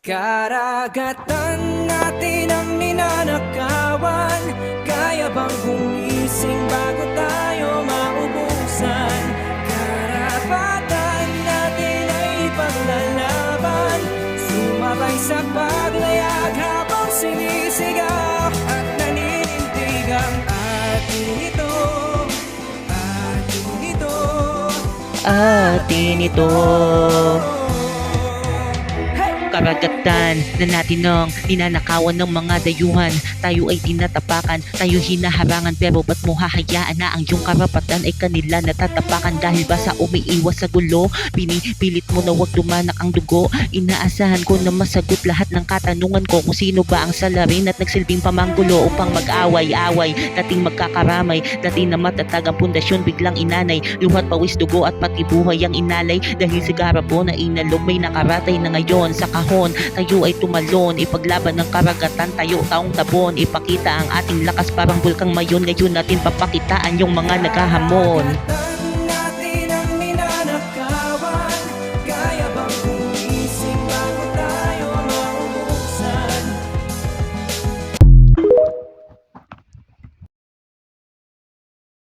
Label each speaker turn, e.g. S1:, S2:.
S1: Karagatan natin ang ninanakawan. Kaya bang gumising bago tayo maubusan? Karapatan natin ay ipaglalaban. Sumabay sa paglayag habang sinisigaw at naninindig ang atin ito. Atin ito.
S2: Atin ito. Karagatan na natin ang ninanakawan ng mga dayuhan. Tayo ay tinatapakan, tayo hinaharangan, pero ba't mo hahayaan na ang iyong karapatan ay kanila natatapakan? Dahil ba sa umiiwas sa gulo, pinipilit mo na wag dumanak ang dugo? Inaasahan ko na masagot lahat ng katanungan ko kung sino ba ang salarin at nagsilbing pamanggulo upang mag-away-away, dating magkakaramay, dating na matatag ang pundasyon biglang inanay, luhat pawis dugo at pati buhay ang inalay. Dahil sa garapo na inalog may nakaratay na ngayon sa kahon, tayo ay tumalon, ipaglaban ng karagatan, tayo taong tabon, ipakita ang ating lakas parang bulkang mayon. Ngayon natin papakitaan yung mga naghahamon.